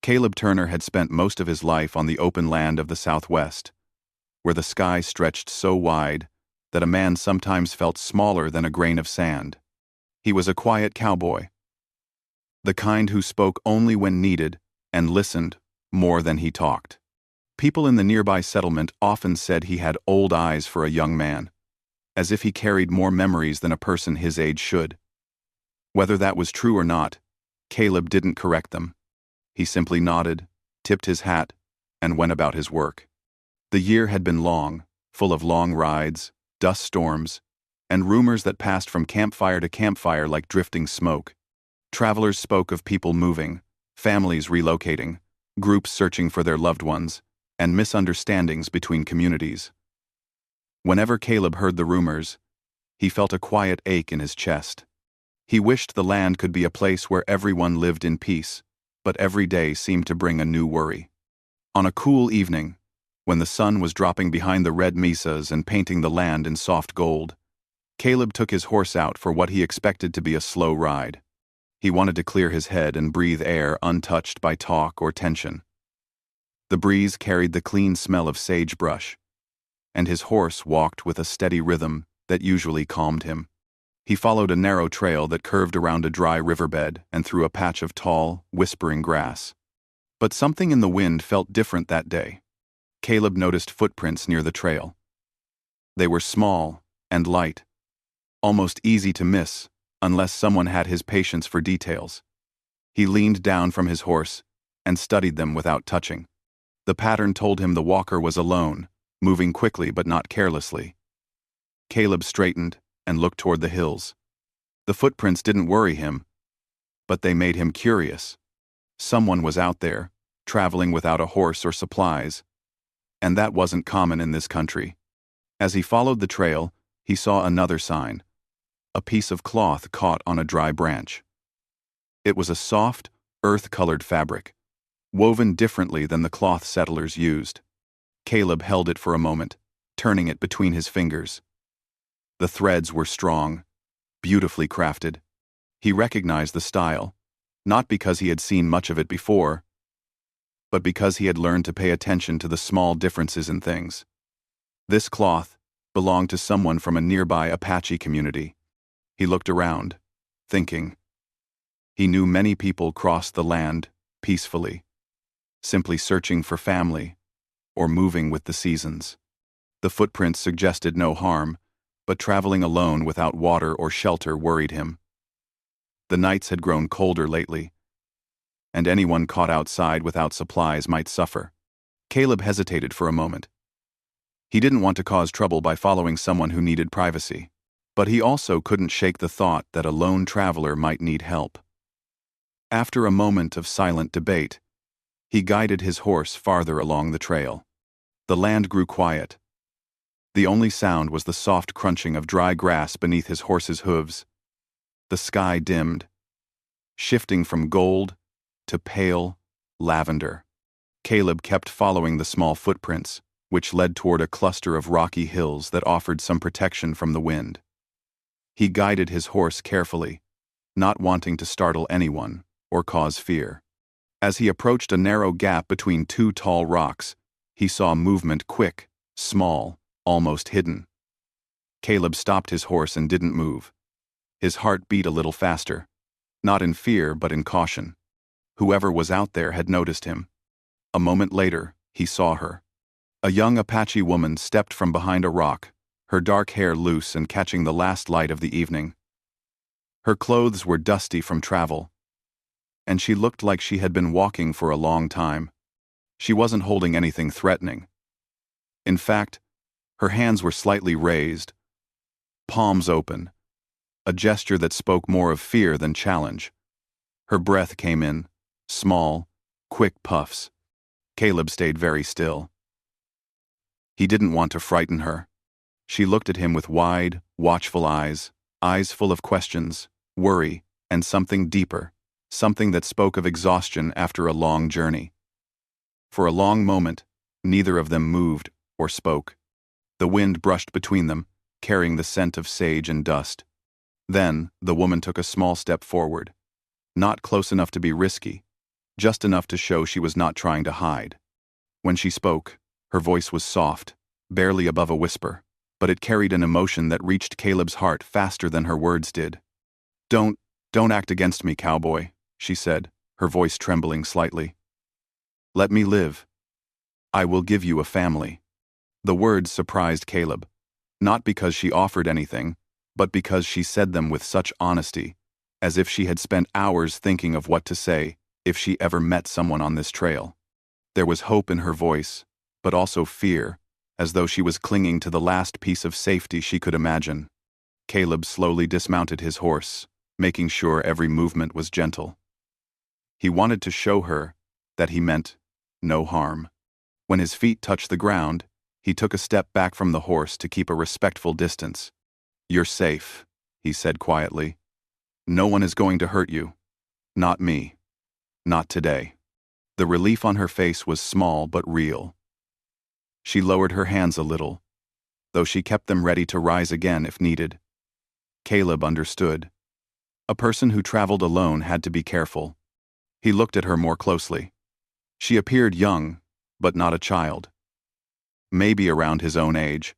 Caleb Turner had spent most of his life on the open land of the Southwest, where the sky stretched so wide that a man sometimes felt smaller than a grain of sand. He was a quiet cowboy, the kind who spoke only when needed and listened more than he talked. People in the nearby settlement often said he had old eyes for a young man, as if he carried more memories than a person his age should. Whether that was true or not, Caleb didn't correct them. He simply nodded, tipped his hat, and went about his work. The year had been long, full of long rides, dust storms, and rumors that passed from campfire to campfire like drifting smoke. Travelers spoke of people moving, families relocating, groups searching for their loved ones, and misunderstandings between communities. Whenever Caleb heard the rumors, he felt a quiet ache in his chest. He wished the land could be a place where everyone lived in peace, but every day seemed to bring a new worry. On a cool evening, when the sun was dropping behind the red mesas and painting the land in soft gold, Caleb took his horse out for what he expected to be a slow ride. He wanted to clear his head and breathe air untouched by talk or tension. The breeze carried the clean smell of sagebrush, and his horse walked with a steady rhythm that usually calmed him. He followed a narrow trail that curved around a dry riverbed and through a patch of tall, whispering grass. But something in the wind felt different that day. Caleb noticed footprints near the trail. They were small and light, almost easy to miss unless someone had his patience for details. He leaned down from his horse and studied them without touching. The pattern told him the walker was alone, moving quickly but not carelessly. Caleb straightened and looked toward the hills. The footprints didn't worry him, but they made him curious. Someone was out there, traveling without a horse or supplies, and that wasn't common in this country. As he followed the trail, he saw another sign, a piece of cloth caught on a dry branch. It was a soft, earth-colored fabric, woven differently than the cloth settlers used. Caleb held it for a moment, turning it between his fingers. The threads were strong, beautifully crafted. He recognized the style, not because he had seen much of it before, but because he had learned to pay attention to the small differences in things. This cloth belonged to someone from a nearby Apache community. He looked around, thinking. He knew many people crossed the land peacefully, simply searching for family or moving with the seasons. The footprints suggested no harm, but traveling alone without water or shelter worried him. The nights had grown colder lately, and anyone caught outside without supplies might suffer. Caleb hesitated for a moment. He didn't want to cause trouble by following someone who needed privacy, but he also couldn't shake the thought that a lone traveler might need help. After a moment of silent debate, he guided his horse farther along the trail. The land grew quiet. The only sound was the soft crunching of dry grass beneath his horse's hooves. The sky dimmed, shifting from gold to pale lavender. Caleb kept following the small footprints, which led toward a cluster of rocky hills that offered some protection from the wind. He guided his horse carefully, not wanting to startle anyone or cause fear. As he approached a narrow gap between two tall rocks, he saw movement quick, small, almost hidden. Caleb stopped his horse and didn't move. His heart beat a little faster, not in fear but in caution. Whoever was out there had noticed him. A moment later, he saw her. A young Apache woman stepped from behind a rock, her dark hair loose and catching the last light of the evening. Her clothes were dusty from travel, and she looked like she had been walking for a long time. She wasn't holding anything threatening. In fact, her hands were slightly raised, palms open, a gesture that spoke more of fear than challenge. Her breath came in, small, quick puffs. Caleb stayed very still. He didn't want to frighten her. She looked at him with wide, watchful eyes full of questions, worry, and something deeper, something that spoke of exhaustion after a long journey. For a long moment, neither of them moved or spoke. The wind brushed between them, carrying the scent of sage and dust. Then, the woman took a small step forward, not close enough to be risky, just enough to show she was not trying to hide. When she spoke, her voice was soft, barely above a whisper, but it carried an emotion that reached Caleb's heart faster than her words did. Don't act against me, cowboy," she said, her voice trembling slightly. "Let me live. I will give you a family." The words surprised Caleb, not because she offered anything, but because she said them with such honesty, as if she had spent hours thinking of what to say if she ever met someone on this trail. There was hope in her voice, but also fear, as though she was clinging to the last piece of safety she could imagine. Caleb slowly dismounted his horse, making sure every movement was gentle. He wanted to show her that he meant no harm. When his feet touched the ground, he took a step back from the horse to keep a respectful distance. "You're safe," he said quietly. "No one is going to hurt you. Not me. Not today." The relief on her face was small but real. She lowered her hands a little, though she kept them ready to rise again if needed. Caleb understood. A person who traveled alone had to be careful. He looked at her more closely. She appeared young, but not a child. Maybe around his own age.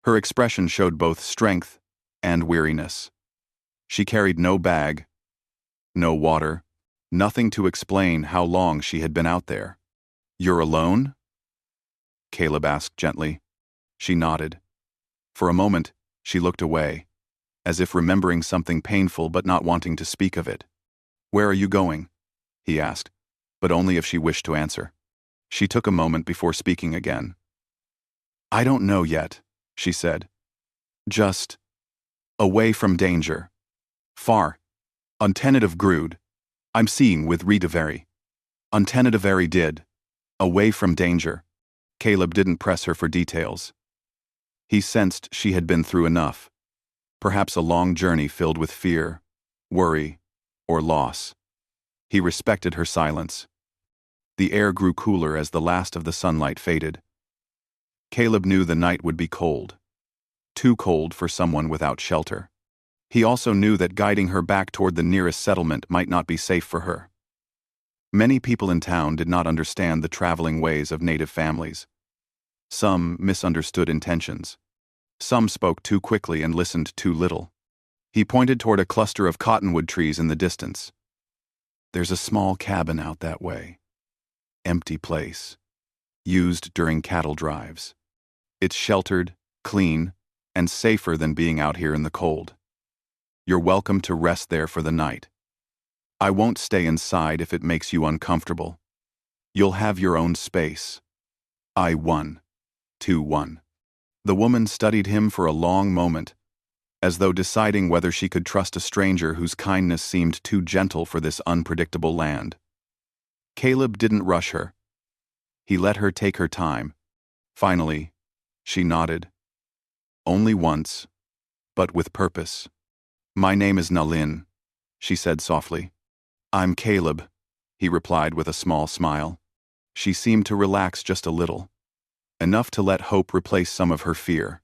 Her expression showed both strength and weariness. She carried no bag, no water, nothing to explain how long she had been out there. "You're alone?" Caleb asked gently. She nodded. For a moment, she looked away, as if remembering something painful but not wanting to speak of it. "Where are you going?" he asked, but only if she wished to answer. She took a moment before speaking again. "I don't know yet," she said. "Just away from danger. Far. Untamed of Grood. I'm seeing with Redaveri. Untamed did. Away from danger." Caleb didn't press her for details. He sensed she had been through enough. Perhaps a long journey filled with fear, worry, or loss. He respected her silence. The air grew cooler as the last of the sunlight faded. Caleb knew the night would be cold. Too cold for someone without shelter. He also knew that guiding her back toward the nearest settlement might not be safe for her. Many people in town did not understand the traveling ways of native families. Some misunderstood intentions. Some spoke too quickly and listened too little. He pointed toward a cluster of cottonwood trees in the distance. "There's a small cabin out that way. Empty place. Used during cattle drives. It's sheltered, clean, and safer than being out here in the cold. You're welcome to rest there for the night. I won't stay inside if it makes you uncomfortable. You'll have your own space. I 1-2-1. The woman studied him for a long moment, as though deciding whether she could trust a stranger whose kindness seemed too gentle for this unpredictable land. Caleb didn't rush her. He let her take her time. Finally, she nodded. Only once, but with purpose. "My name is Nalin," she said softly. "I'm Caleb," he replied with a small smile. She seemed to relax just a little, enough to let hope replace some of her fear.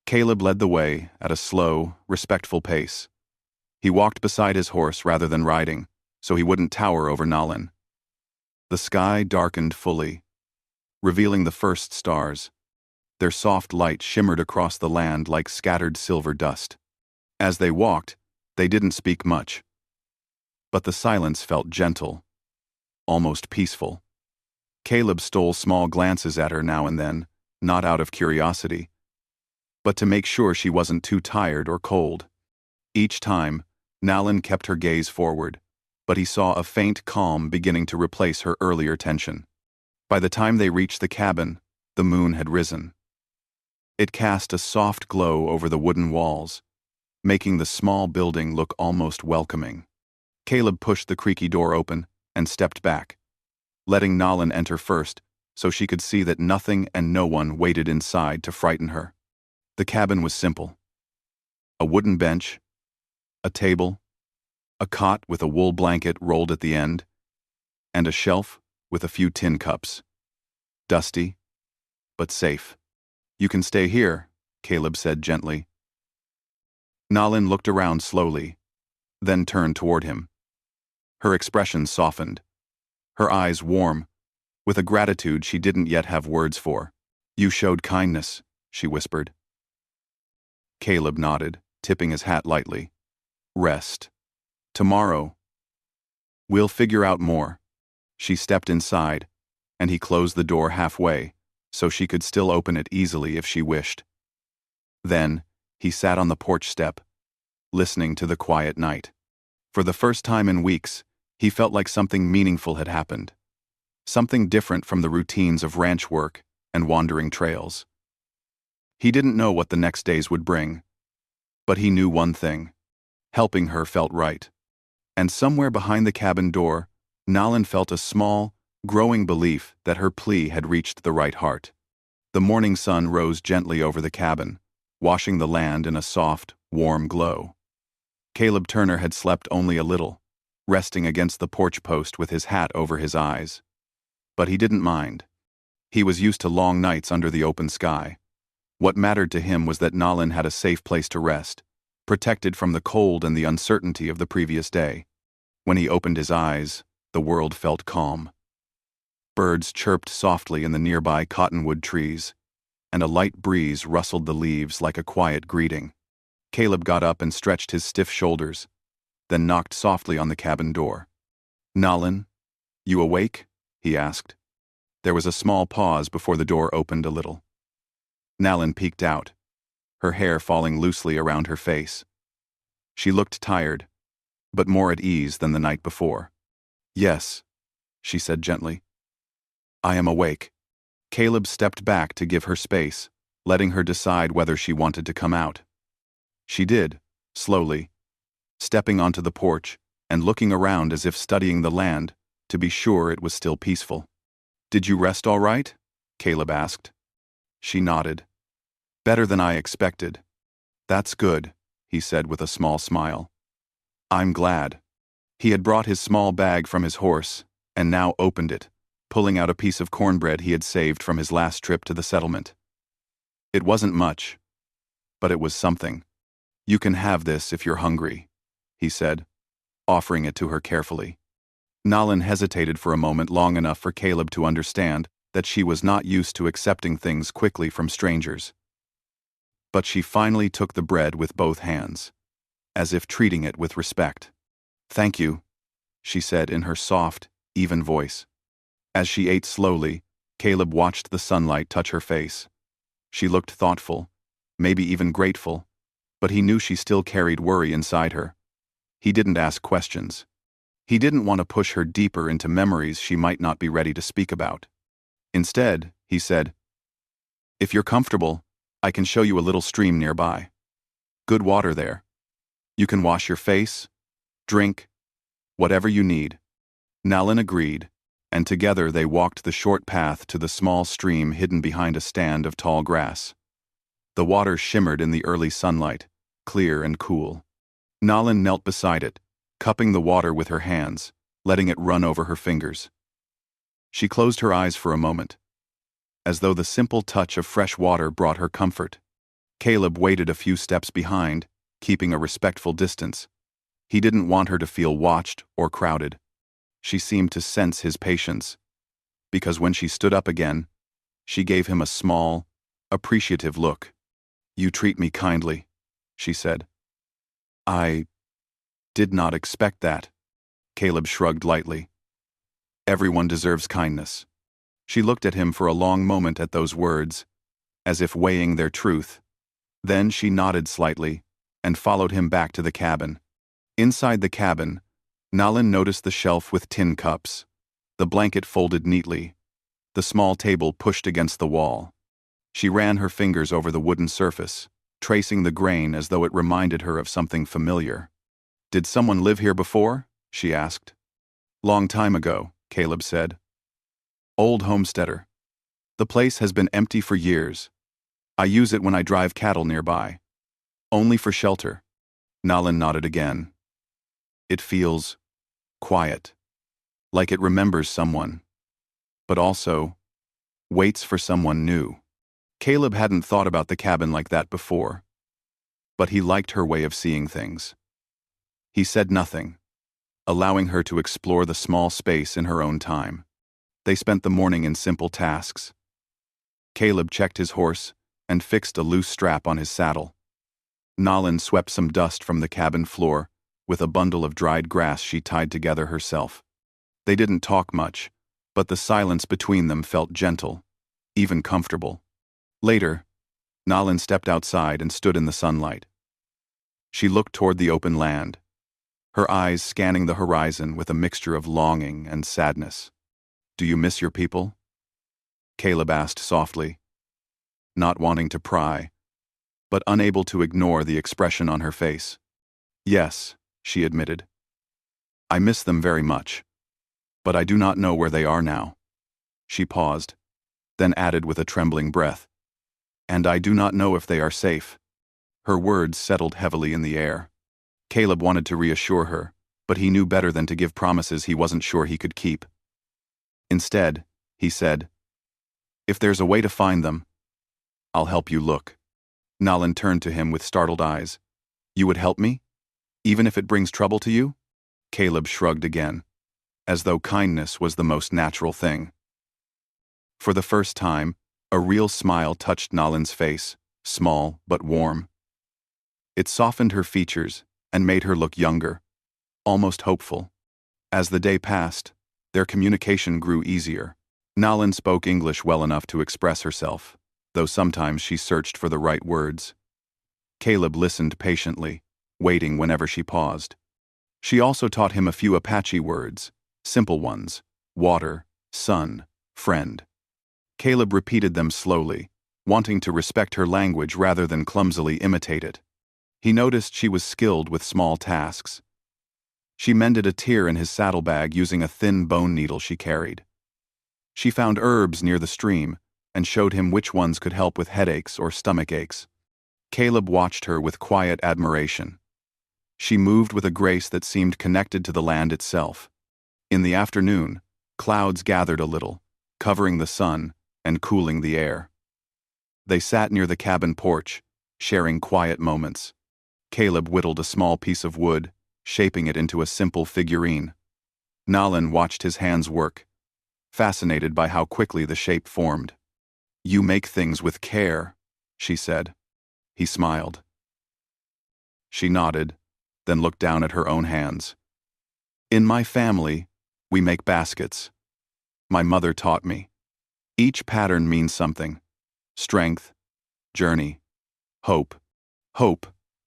Caleb led the way at a slow, respectful pace. He walked beside his horse rather than riding, so he wouldn't tower over Nalin. The sky darkened fully, revealing the first stars. Their soft light shimmered across the land like scattered silver dust. As they walked, they didn't speak much. But the silence felt gentle, almost peaceful. Caleb stole small glances at her now and then, not out of curiosity, but to make sure she wasn't too tired or cold. Each time, Nalin kept her gaze forward, but he saw a faint calm beginning to replace her earlier tension. By the time they reached the cabin, the moon had risen. It cast a soft glow over the wooden walls, making the small building look almost welcoming. Caleb pushed the creaky door open and stepped back, letting Nalin enter first so she could see that nothing and no one waited inside to frighten her. The cabin was simple. A wooden bench, a table, a cot with a wool blanket rolled at the end, and a shelf with a few tin cups. Dusty, but safe. "You can stay here," Caleb said gently. Nalin looked around slowly, then turned toward him. Her expression softened. her eyes warm, with a gratitude she didn't yet have words for. "You showed kindness," she whispered. Caleb nodded, tipping his hat lightly. "Rest. Tomorrow, we'll figure out more." She stepped inside, and he closed the door halfway, so she could still open it easily if she wished. Then, he sat on the porch step, listening to the quiet night. For the first time in weeks, he felt like something meaningful had happened. Something different from the routines of ranch work and wandering trails. He didn't know what the next days would bring, but he knew one thing: helping her felt right. And somewhere behind the cabin door, Nalin felt a small, growing belief that her plea had reached the right heart. The morning sun rose gently over the cabin, washing the land in a soft, warm glow. Caleb Turner had slept only a little, resting against the porch post with his hat over his eyes. But he didn't mind. He was used to long nights under the open sky. What mattered to him was that Nalin had a safe place to rest, protected from the cold and the uncertainty of the previous day. When he opened his eyes, the world felt calm. Birds chirped softly in the nearby cottonwood trees, and a light breeze rustled the leaves like a quiet greeting. Caleb got up and stretched his stiff shoulders, then knocked softly on the cabin door. "Nalin, you awake?" he asked. There was a small pause before the door opened a little. Nalin peeked out, her hair falling loosely around her face. She looked tired, but more at ease than the night before. "Yes," she said gently. "I am awake." Caleb stepped back to give her space, letting her decide whether she wanted to come out. She did, slowly, stepping onto the porch and looking around as if studying the land to be sure it was still peaceful. "Did you rest all right?" Caleb asked. She nodded. "Better than I expected." "That's good," he said with a small smile. "I'm glad." He had brought his small bag from his horse and now opened it, pulling out a piece of cornbread he had saved from his last trip to the settlement. It wasn't much, but it was something. "You can have this if you're hungry," he said, offering it to her carefully. Nalin hesitated for a moment, long enough for Caleb to understand that she was not used to accepting things quickly from strangers. But she finally took the bread with both hands, as if treating it with respect. "Thank you," she said in her soft, even voice. As she ate slowly, Caleb watched the sunlight touch her face. She looked thoughtful, maybe even grateful, but he knew she still carried worry inside her. He didn't ask questions. He didn't want to push her deeper into memories she might not be ready to speak about. Instead, he said, "If you're comfortable, I can show you a little stream nearby. Good water there. You can wash your face, drink, whatever you need." Nalin agreed, and together they walked the short path to the small stream hidden behind a stand of tall grass. The water shimmered in the early sunlight, clear and cool. Nalin knelt beside it, cupping the water with her hands, letting it run over her fingers. She closed her eyes for a moment, as though the simple touch of fresh water brought her comfort. Caleb waited a few steps behind, keeping a respectful distance. He didn't want her to feel watched or crowded. She seemed to sense his patience, because when she stood up again, she gave him a small, appreciative look. "You treat me kindly," she said. "I did not expect that." Caleb shrugged lightly. "Everyone deserves kindness." She looked at him for a long moment at those words, as if weighing their truth. Then she nodded slightly and followed him back to the cabin. Inside the cabin, Nalin noticed the shelf with tin cups, the blanket folded neatly, the small table pushed against the wall. She ran her fingers over the wooden surface, tracing the grain as though it reminded her of something familiar. "Did someone live here before?" she asked. "Long time ago," Caleb said. "Old homesteader. The place has been empty for years. I use it when I drive cattle nearby. Only for shelter." Nalin nodded again. "It feels quiet, like it remembers someone, but also waits for someone new." Caleb hadn't thought about the cabin like that before, but he liked her way of seeing things. He said nothing, allowing her to explore the small space in her own time. They spent the morning in simple tasks. Caleb checked his horse and fixed a loose strap on his saddle. Nalin swept some dust from the cabin floor with a bundle of dried grass she tied together herself. They didn't talk much, but the silence between them felt gentle, even comfortable. Later, Nalin stepped outside and stood in the sunlight. She looked toward the open land, her eyes scanning the horizon with a mixture of longing and sadness. "Do you miss your people?" Caleb asked softly, not wanting to pry, but unable to ignore the expression on her face. "Yes," she admitted. "I miss them very much, but I do not know where they are now." She paused, then added with a trembling breath, "And I do not know if they are safe." Her words settled heavily in the air. Caleb wanted to reassure her, but he knew better than to give promises he wasn't sure he could keep. Instead, he said, "If there's a way to find them, I'll help you look." Nalin turned to him with startled eyes. "You would help me? Even if it brings trouble to you?" Caleb shrugged again, as though kindness was the most natural thing. For the first time, a real smile touched Nalin's face, small but warm. It softened her features and made her look younger, almost hopeful. As the day passed, their communication grew easier. Nalin spoke English well enough to express herself, though sometimes she searched for the right words. Caleb listened patiently, waiting whenever she paused. She also taught him a few Apache words, simple ones: water, sun, friend. Caleb repeated them slowly, wanting to respect her language rather than clumsily imitate it. He noticed she was skilled with small tasks. She mended a tear in his saddlebag using a thin bone needle she carried. She found herbs near the stream and showed him which ones could help with headaches or stomach aches. Caleb watched her with quiet admiration. She moved with a grace that seemed connected to the land itself. In the afternoon, clouds gathered a little, covering the sun and cooling the air. They sat near the cabin porch, sharing quiet moments. Caleb whittled a small piece of wood, shaping it into a simple figurine. Nalin watched his hands work, fascinated by how quickly the shape formed. "You make things with care," she said. He smiled. She nodded, then looked down at her own hands. "In my family, we make baskets. My mother taught me. Each pattern means something: strength, journey, hope." "Hope,"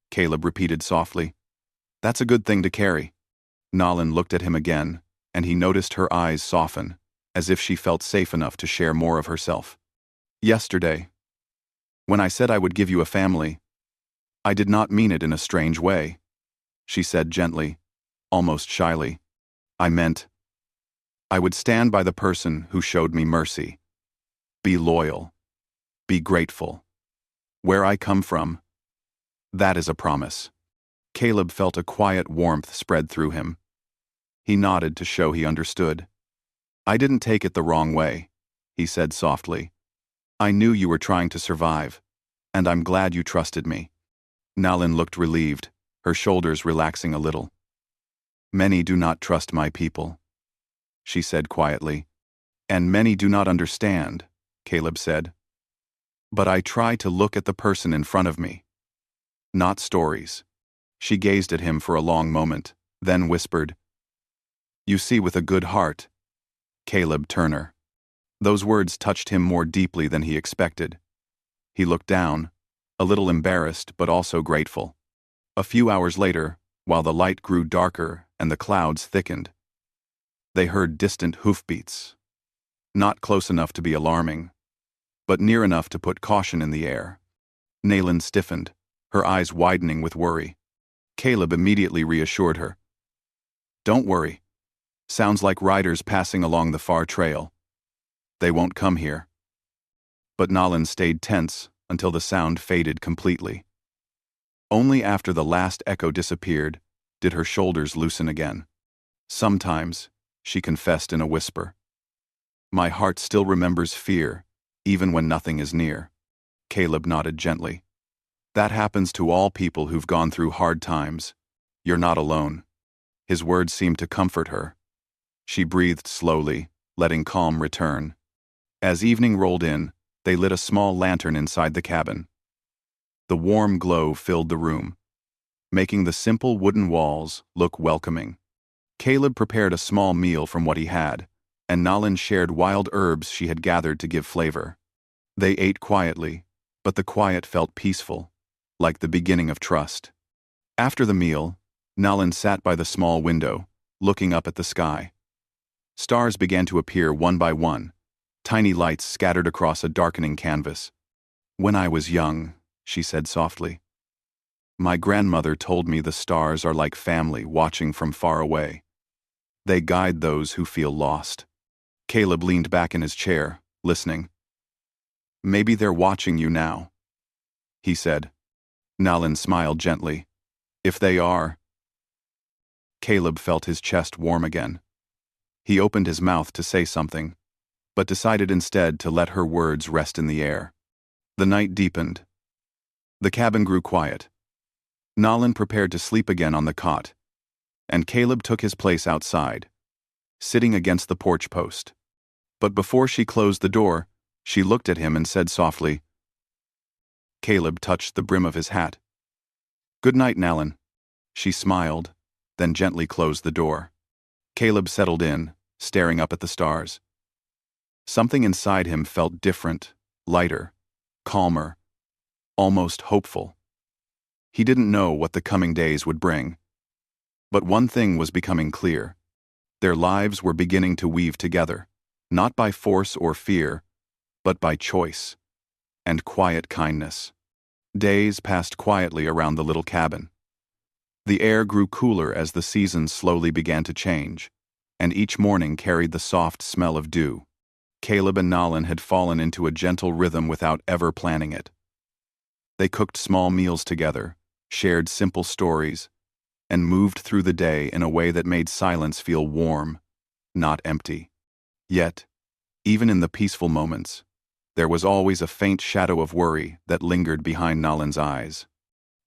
Caleb repeated softly. "That's a good thing to carry." Nalin looked at him again, and he noticed her eyes soften, as if she felt safe enough to share more of herself. "Yesterday, when I said I would give you a family, I did not mean it in a strange way," she said gently, almost shyly. "I meant I would stand by the person who showed me mercy. Be loyal. Be grateful. Where I come from, that is a promise." Caleb felt a quiet warmth spread through him. He nodded to show he understood. "I didn't take it the wrong way," he said softly. "I knew you were trying to survive, and I'm glad you trusted me." Nalin looked relieved, her shoulders relaxing a little. "Many do not trust my people," she said quietly. "And many do not understand," Caleb said. "But I try to look at the person in front of me, not stories." She gazed at him for a long moment, then whispered, "You see with a good heart, Caleb Turner." Those words touched him more deeply than he expected. He looked down, a little embarrassed but also grateful. A few hours later, while the light grew darker and the clouds thickened, they heard distant hoofbeats. Not close enough to be alarming, but near enough to put caution in the air. Nalin stiffened, her eyes widening with worry. Caleb immediately reassured her. "Don't worry. Sounds like riders passing along the far trail. They won't come here." But Nalin stayed tense until the sound faded completely. Only after the last echo disappeared did her shoulders loosen again. "Sometimes," she confessed in a whisper, "my heart still remembers fear, even when nothing is near." Caleb nodded gently. "That happens to all people who've gone through hard times. You're not alone." His words seemed to comfort her. She breathed slowly, letting calm return. As evening rolled in, they lit a small lantern inside the cabin. The warm glow filled the room, making the simple wooden walls look welcoming. Caleb prepared a small meal from what he had, and Nalin shared wild herbs she had gathered to give flavor. They ate quietly, but the quiet felt peaceful, like the beginning of trust. After the meal, Nalin sat by the small window, looking up at the sky. Stars began to appear one by one, tiny lights scattered across a darkening canvas. "When I was young," she said softly, "my grandmother told me the stars are like family watching from far away. They guide those who feel lost." Caleb leaned back in his chair, listening. "Maybe they're watching you now," he said. Nalin smiled gently. "If they are—" Caleb felt his chest warm again. He opened his mouth to say something, but decided instead to let her words rest in the air. The night deepened. The cabin grew quiet. Nalin prepared to sleep again on the cot, and Caleb took his place outside, sitting against the porch post. But before she closed the door, she looked at him and said softly. Caleb touched the brim of his hat. "Good night, Nalin." She smiled, then gently closed the door. Caleb settled in, staring up at the stars. Something inside him felt different, lighter, calmer, almost hopeful. He didn't know what the coming days would bring. But one thing was becoming clear. Their lives were beginning to weave together, not by force or fear, but by choice and quiet kindness. Days passed quietly around the little cabin. The air grew cooler as the seasons slowly began to change, and each morning carried the soft smell of dew. Caleb and Nalin had fallen into a gentle rhythm without ever planning it. They cooked small meals together, shared simple stories, and moved through the day in a way that made silence feel warm, not empty. Yet, even in the peaceful moments, there was always a faint shadow of worry that lingered behind Nalin's eyes.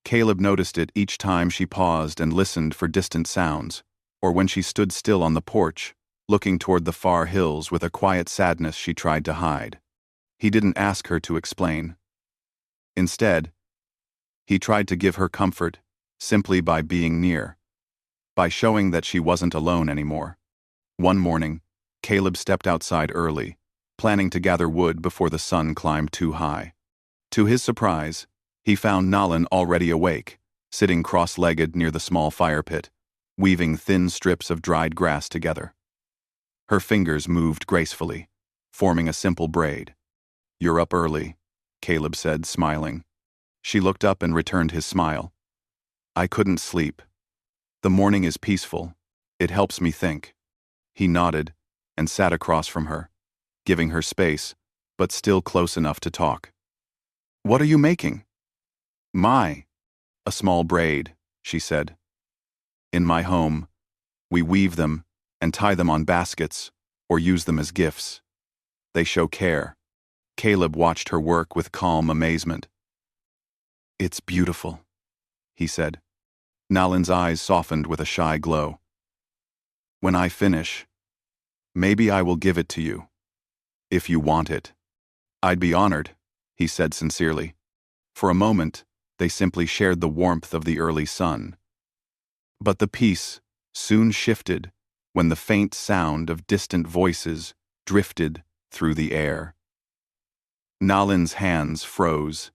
Caleb noticed it each time she paused and listened for distant sounds, or when she stood still on the porch, looking toward the far hills with a quiet sadness she tried to hide. He didn't ask her to explain. Instead, he tried to give her comfort simply by being near, by showing that she wasn't alone anymore. One morning, Caleb stepped outside early, planning to gather wood before the sun climbed too high. To his surprise, he found Nalin already awake, sitting cross-legged near the small fire pit, weaving thin strips of dried grass together. Her fingers moved gracefully, forming a simple braid. "You're up early," Caleb said, smiling. She looked up and returned his smile. "I couldn't sleep. The morning is peaceful. It helps me think." He nodded and sat across from her, giving her space, but still close enough to talk. "What are you making?" A small braid," she said. "In my home, we weave them and tie them on baskets or use them as gifts. They show care." Caleb watched her work with calm amazement. "It's beautiful," he said. Nalin's eyes softened with a shy glow. "When I finish, maybe I will give it to you, if you want it." "I'd be honored," he said sincerely. For a moment, they simply shared the warmth of the early sun. But the peace soon shifted when the faint sound of distant voices drifted through the air. Nalin's hands froze.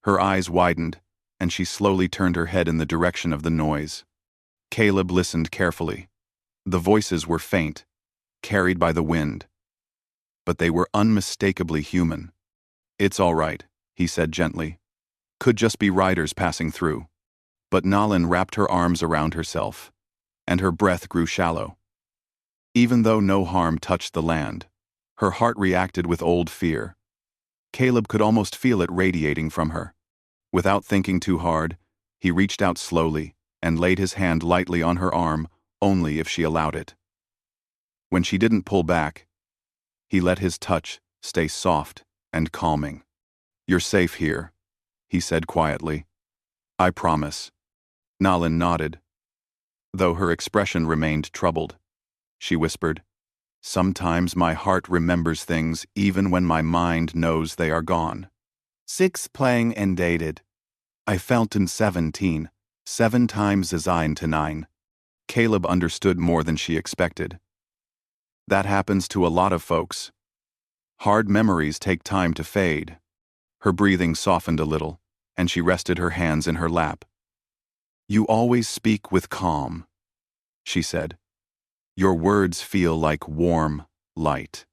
Her eyes widened, and she slowly turned her head in the direction of the noise. Caleb listened carefully. The voices were faint, carried by the wind, but they were unmistakably human. "It's all right," he said gently. "Could just be riders passing through." But Nalin wrapped her arms around herself, and her breath grew shallow. Even though no harm touched the land, her heart reacted with old fear. Caleb could almost feel it radiating from her. Without thinking too hard, he reached out slowly and laid his hand lightly on her arm only if she allowed it. When she didn't pull back, he let his touch stay soft and calming. "You're safe here," he said quietly. "I promise." Nalin nodded. though her expression remained troubled. She whispered, "Sometimes my heart remembers things even when my mind knows they are gone." 6 playing and dated. I felt in 17, 7 times as I to 9. Caleb understood more than she expected. That happens to a lot of folks. Hard memories take time to fade. Her breathing softened a little, and she rested her hands in her lap. "You always speak with calm," she said. "Your words feel like warm light."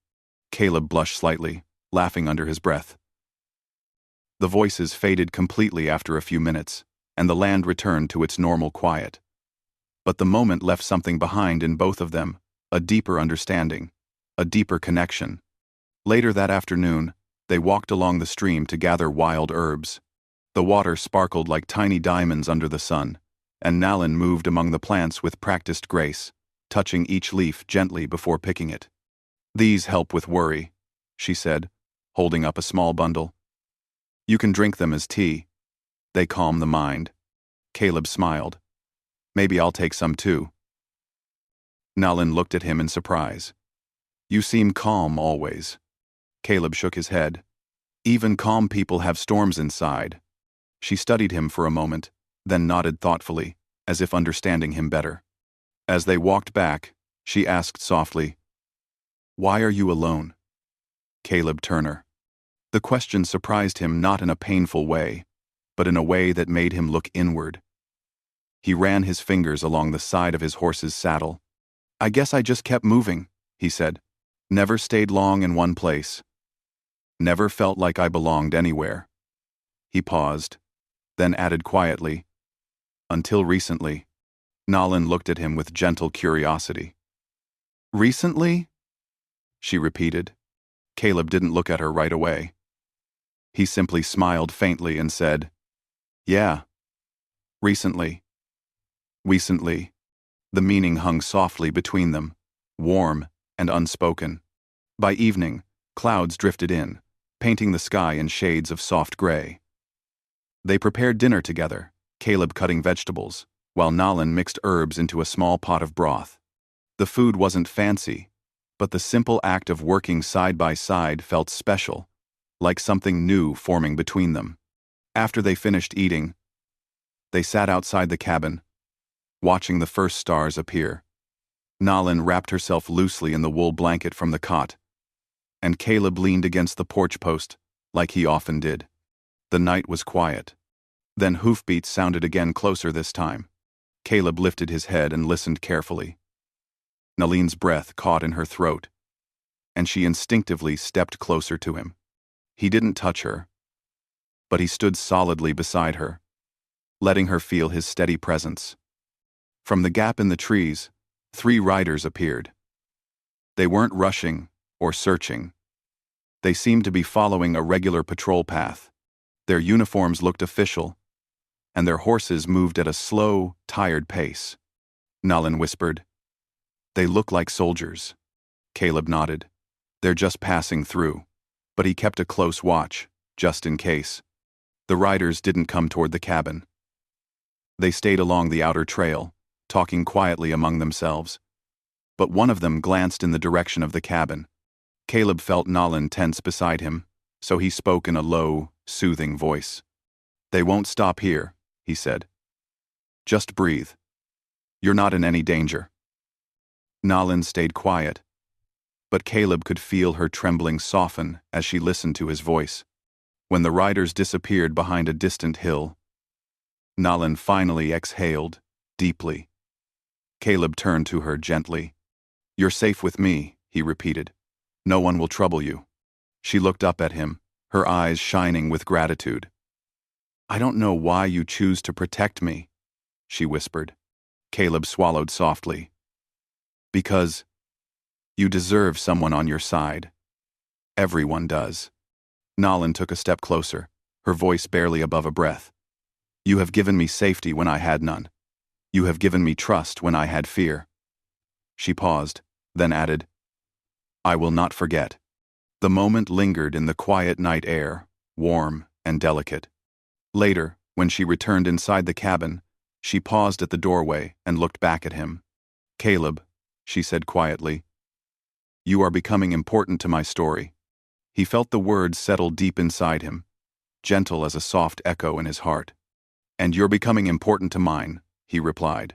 Caleb blushed slightly, laughing under his breath. The voices faded completely after a few minutes, and the land returned to its normal quiet. But the moment left something behind in both of them, a deeper understanding, a deeper connection. Later that afternoon, they walked along the stream to gather wild herbs. The water sparkled like tiny diamonds under the sun, and Nalin moved among the plants with practiced grace, touching each leaf gently before picking it. "These help with worry," she said, holding up a small bundle. "You can drink them as tea. They calm the mind." Caleb smiled. "Maybe I'll take some too." Nalin looked at him in surprise. "You seem calm always." Caleb shook his head. "Even calm people have storms inside." She studied him for a moment, then nodded thoughtfully, as if understanding him better. As they walked back, she asked softly, "Why are you alone?" Caleb Turner. The question surprised him not in a painful way, but in a way that made him look inward. He ran his fingers along the side of his horse's saddle. "I guess I just kept moving," he said. "Never stayed long in one place. Never felt like I belonged anywhere." He paused, then added quietly, "Until recently." Nalin looked at him with gentle curiosity. "Recently?" she repeated. Caleb didn't look at her right away. He simply smiled faintly and said, "Yeah, recently." Recently. The meaning hung softly between them, warm and unspoken. By evening, clouds drifted in, painting the sky in shades of soft gray. They prepared dinner together, Caleb cutting vegetables, while Nalin mixed herbs into a small pot of broth. The food wasn't fancy, but the simple act of working side by side felt special, like something new forming between them. After they finished eating, they sat outside the cabin, watching the first stars appear. Nalin wrapped herself loosely in the wool blanket from the cot, and Caleb leaned against the porch post, like he often did. The night was quiet. Then hoofbeats sounded again, closer this time. Caleb lifted his head and listened carefully. Nalin's breath caught in her throat, and she instinctively stepped closer to him. He didn't touch her, but he stood solidly beside her, letting her feel his steady presence. From the gap in the trees, 3 riders appeared. They weren't rushing or searching. They seemed to be following a regular patrol path. Their uniforms looked official, and their horses moved at a slow, tired pace. Nalin whispered, "They look like soldiers." Caleb nodded. "They're just passing through." But he kept a close watch, just in case. The riders didn't come toward the cabin. They stayed along the outer trail, talking quietly among themselves. But one of them glanced in the direction of the cabin. Caleb felt Nalin tense beside him, so he spoke in a low, soothing voice. "They won't stop here," he said. "Just breathe. You're not in any danger." Nalin stayed quiet, but Caleb could feel her trembling soften as she listened to his voice. When the riders disappeared behind a distant hill, Nalin finally exhaled, deeply. Caleb turned to her gently. "You're safe with me," he repeated. "No one will trouble you." She looked up at him, her eyes shining with gratitude. "I don't know why you choose to protect me," she whispered. Caleb swallowed softly. "Because you deserve someone on your side. Everyone does." Nalin took a step closer, her voice barely above a breath. "You have given me safety when I had none. You have given me trust when I had fear." She paused, then added, "I will not forget." The moment lingered in the quiet night air, warm and delicate. Later, when she returned inside the cabin, She paused at the doorway and looked back at him. "Caleb," she said quietly, "you are becoming important to my story." He felt the words settle deep inside him, gentle as a soft echo in his heart. "And you're becoming important to mine," he replied.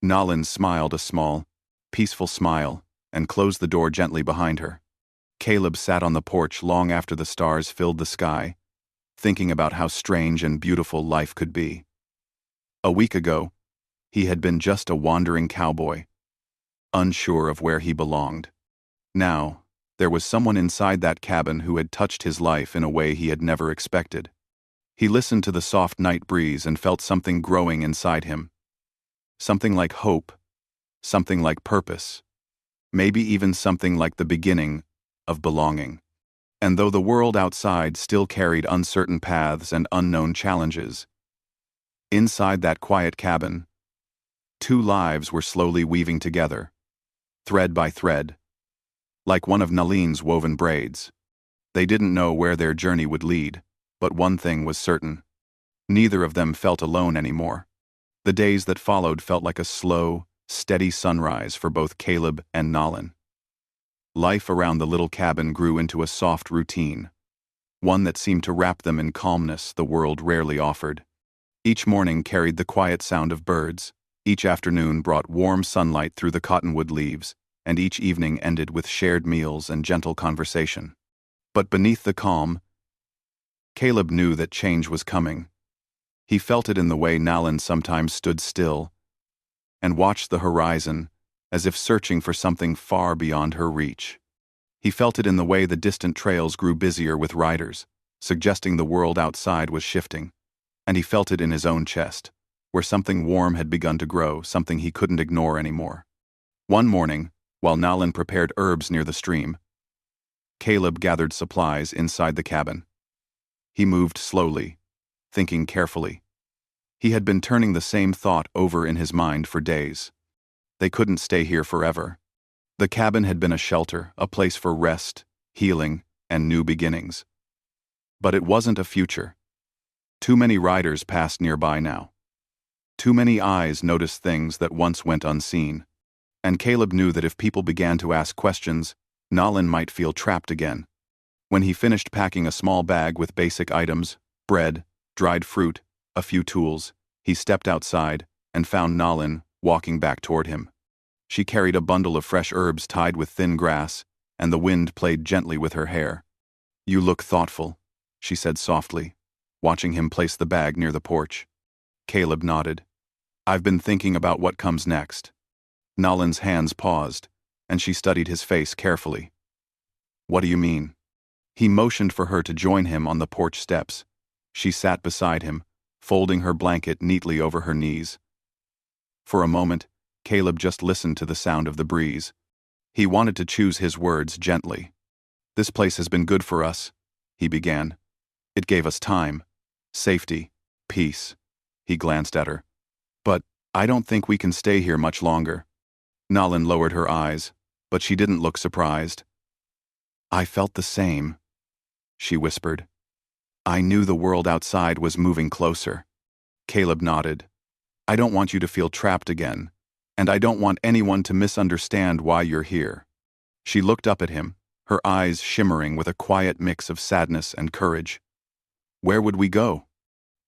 Nalin smiled a small, peaceful smile and closed the door gently behind her. Caleb sat on the porch long after the stars filled the sky, thinking about how strange and beautiful life could be. A week ago, he had been just a wandering cowboy, unsure of where he belonged. Now, there was someone inside that cabin who had touched his life in a way he had never expected. He listened to the soft night breeze and felt something growing inside him. Something like hope, something like purpose, maybe even something like the beginning of belonging. And though the world outside still carried uncertain paths and unknown challenges, inside that quiet cabin, two lives were slowly weaving together, thread by thread, like one of Nalin's woven braids. They didn't know where their journey would lead, but one thing was certain. Neither of them felt alone anymore. The days that followed felt like a slow, steady sunrise for both Caleb and Nalin. Life around the little cabin grew into a soft routine, one that seemed to wrap them in calmness the world rarely offered. Each morning carried the quiet sound of birds, each afternoon brought warm sunlight through the cottonwood leaves, and each evening ended with shared meals and gentle conversation. But beneath the calm, Caleb knew that change was coming. He felt it in the way Nalin sometimes stood still and watched the horizon, as if searching for something far beyond her reach. He felt it in the way the distant trails grew busier with riders, suggesting the world outside was shifting. And he felt it in his own chest, where something warm had begun to grow, something he couldn't ignore anymore. One morning, while Nalin prepared herbs near the stream, Caleb gathered supplies inside the cabin. He moved slowly, thinking carefully. He had been turning the same thought over in his mind for days. They couldn't stay here forever. The cabin had been a shelter, a place for rest, healing, and new beginnings. But it wasn't a future. Too many riders passed nearby now. Too many eyes noticed things that once went unseen. And Caleb knew that if people began to ask questions, Nalin might feel trapped again. When he finished packing a small bag with basic items, bread, dried fruit, a few tools, he stepped outside and found Nalin walking back toward him. She carried a bundle of fresh herbs tied with thin grass, and the wind played gently with her hair. "You look thoughtful," she said softly, watching him place the bag near the porch. Caleb nodded. "I've been thinking about what comes next." Nalin's hands paused, and she studied his face carefully. "What do you mean?" He motioned for her to join him on the porch steps. She sat beside him, folding her blanket neatly over her knees. For a moment, Caleb just listened to the sound of the breeze. He wanted to choose his words gently. "This place has been good for us," he began. "It gave us time, safety, peace." He glanced at her. "But I don't think we can stay here much longer." Nalin lowered her eyes, but she didn't look surprised. "I felt the same," she whispered. "I knew the world outside was moving closer." Caleb nodded. "I don't want you to feel trapped again, and I don't want anyone to misunderstand why you're here." She looked up at him, her eyes shimmering with a quiet mix of sadness and courage. "Where would we go?"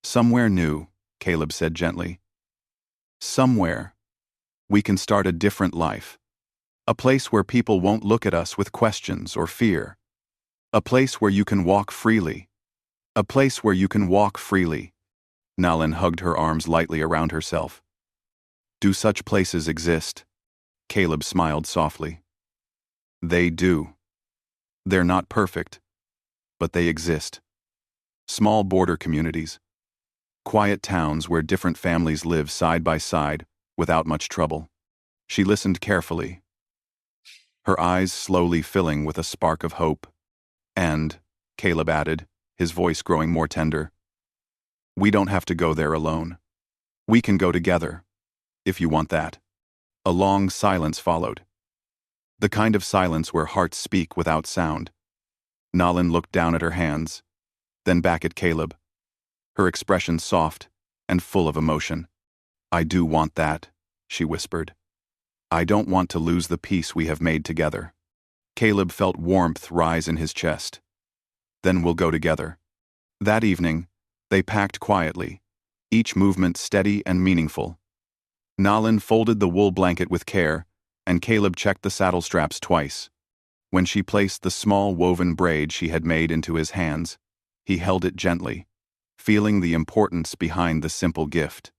"Somewhere new," Caleb said gently. "Somewhere we can start a different life. A place where people won't look at us with questions or fear. A place where you can walk freely. A place where you can walk freely." Nalin hugged her arms lightly around herself. "Do such places exist?" Caleb smiled softly. "They do. They're not perfect, but they exist. Small border communities. Quiet towns where different families live side by side without much trouble." She listened carefully, her eyes slowly filling with a spark of hope. "And," Caleb added, his voice growing more tender, "we don't have to go there alone. We can go together, if you want that." A long silence followed. The kind of silence where hearts speak without sound. Nalin looked down at her hands, then back at Caleb, her expression soft and full of emotion. I do want that, she whispered. I don't want to lose the peace we have made together. Caleb felt warmth rise in his chest. Then we'll go together. That evening, they packed quietly, each movement steady and meaningful. Nalin folded the wool blanket with care, and Caleb checked the saddle straps twice. When she placed the small woven braid she had made into his hands, he held it gently, feeling the importance behind the simple gift.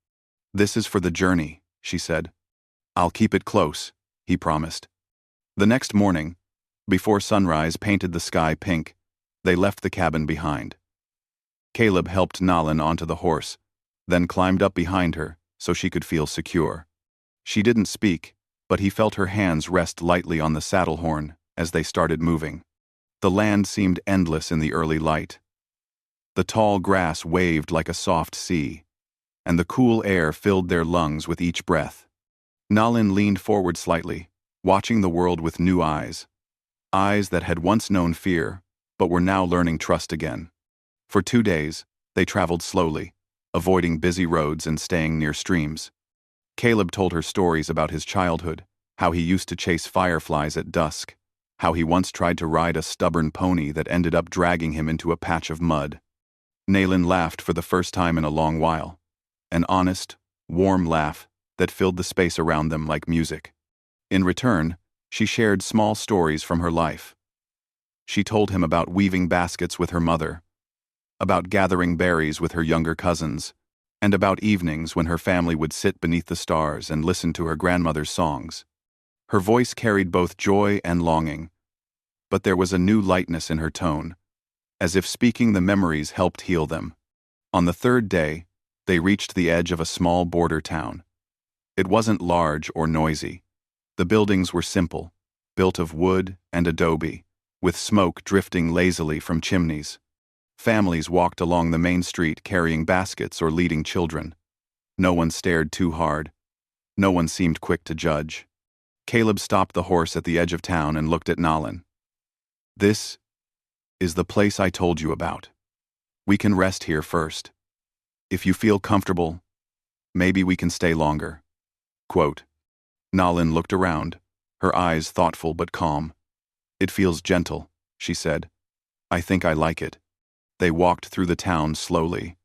This is for the journey, she said. I'll keep it close, he promised. The next morning, before sunrise painted the sky pink, they left the cabin behind. Caleb helped Nalin onto the horse, then climbed up behind her so she could feel secure. She didn't speak, but he felt her hands rest lightly on the saddle horn as they started moving. The land seemed endless in the early light. The tall grass waved like a soft sea, and the cool air filled their lungs with each breath. Nalin leaned forward slightly, watching the world with new eyes. Eyes that had once known fear, but were now learning trust again. For 2 days, they traveled slowly, avoiding busy roads and staying near streams. Caleb told her stories about his childhood, how he used to chase fireflies at dusk, how he once tried to ride a stubborn pony that ended up dragging him into a patch of mud. Nalin laughed for the first time in a long while, an honest, warm laugh that filled the space around them like music. In return, she shared small stories from her life. She told him about weaving baskets with her mother, about gathering berries with her younger cousins, and about evenings when her family would sit beneath the stars and listen to her grandmother's songs. Her voice carried both joy and longing, but there was a new lightness in her tone, as if speaking the memories helped heal them. On the 3rd day, they reached the edge of a small border town. It wasn't large or noisy. The buildings were simple, built of wood and adobe, with smoke drifting lazily from chimneys. Families walked along the main street carrying baskets or leading children. No one stared too hard. No one seemed quick to judge. Caleb stopped the horse at the edge of town and looked at Nalin. This is the place I told you about. We can rest here first. If you feel comfortable, maybe we can stay longer. Quote. Nalin looked around, her eyes thoughtful but calm. It feels gentle, she said. I think I like it. They walked through the town slowly.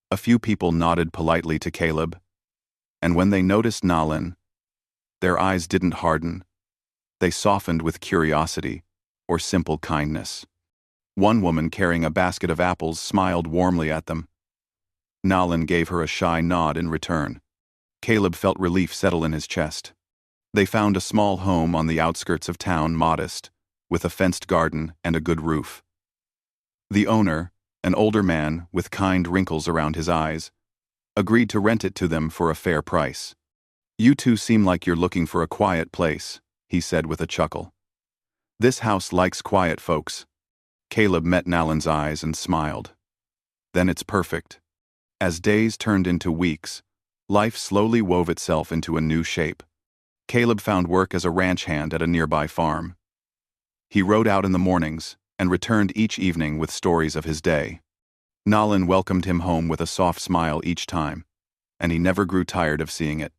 A few people nodded politely to Caleb, and when they noticed Nalin, their eyes didn't harden. They softened with curiosity or simple kindness. One woman carrying a basket of apples smiled warmly at them. Nalin gave her a shy nod in return. Caleb felt relief settle in his chest. They found a small home on the outskirts of town, modest, with a fenced garden and a good roof. The owner, an older man with kind wrinkles around his eyes, agreed to rent it to them for a fair price. You two seem like you're looking for a quiet place, he said with a chuckle. This house likes quiet folks. Caleb met Nalin's eyes and smiled. Then it's perfect. As days turned into weeks, life slowly wove itself into a new shape. Caleb found work as a ranch hand at a nearby farm. He rode out in the mornings and returned each evening with stories of his day. Nalin welcomed him home with a soft smile each time, and he never grew tired of seeing it.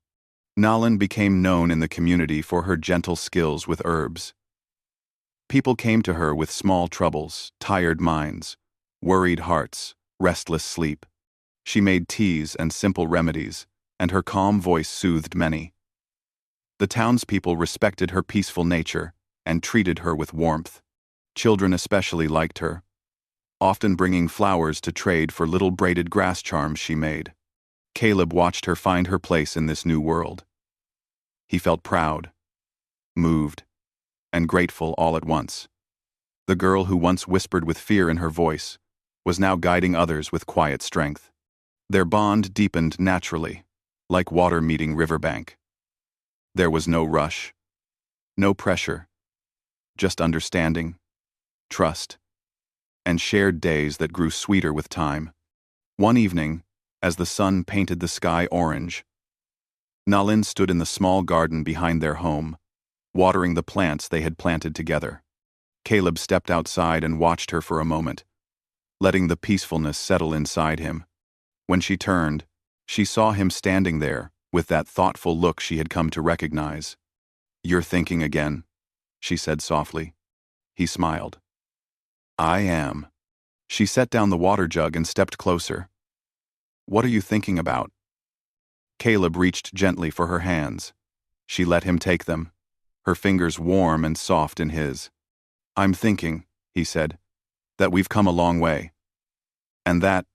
Nalin became known in the community for her gentle skills with herbs. People came to her with small troubles, tired minds, worried hearts, restless sleep. She made teas and simple remedies, and her calm voice soothed many. The townspeople respected her peaceful nature and treated her with warmth. Children especially liked her, often bringing flowers to trade for little braided grass charms she made. Caleb watched her find her place in this new world. He felt proud, moved, and grateful all at once. The girl who once whispered with fear in her voice was now guiding others with quiet strength. Their bond deepened naturally, like water meeting riverbank. There was no rush, no pressure, just understanding, trust, and shared days that grew sweeter with time. One evening, as the sun painted the sky orange, Nalin stood in the small garden behind their home, watering the plants they had planted together. Caleb stepped outside and watched her for a moment, letting the peacefulness settle inside him. When she turned, She saw him standing there, with that thoughtful look she had come to recognize. "You're thinking again," she said softly. He smiled. "I am." She set down the water jug and stepped closer. "What are you thinking about?" Caleb reached gently for her hands. She let him take them, her fingers warm and soft in his. "I'm thinking," he said, "that we've come a long way. And that,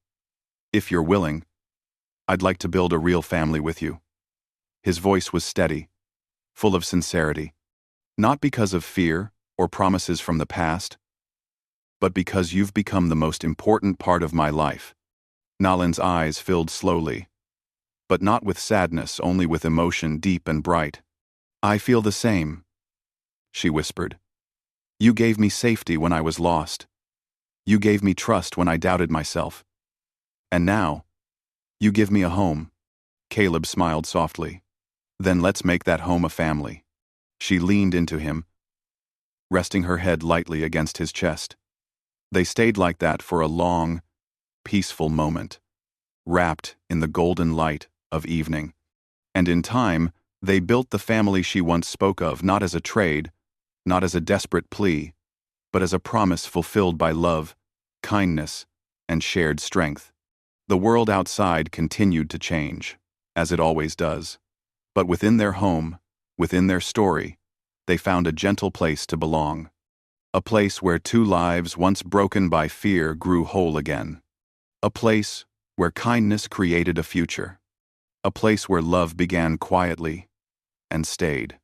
if you're willing, I'd like to build a real family with you." His voice was steady, full of sincerity. "Not because of fear or promises from the past, but because you've become the most important part of my life." Nalan's eyes filled slowly, but not with sadness, only with emotion deep and bright. "I feel the same," she whispered. "You gave me safety when I was lost. You gave me trust when I doubted myself. And now, you give me a home." Caleb smiled softly. "Then let's make that home a family." She leaned into him, resting her head lightly against his chest. They stayed like that for a long, peaceful moment, wrapped in the golden light of evening. And in time, they built the family she once spoke of, not as a trade, not as a desperate plea, but as a promise fulfilled by love, kindness, and shared strength. The world outside continued to change, as it always does. But within their home, within their story, they found a gentle place to belong. A place where two lives once broken by fear grew whole again. A place where kindness created a future. A place where love began quietly and stayed.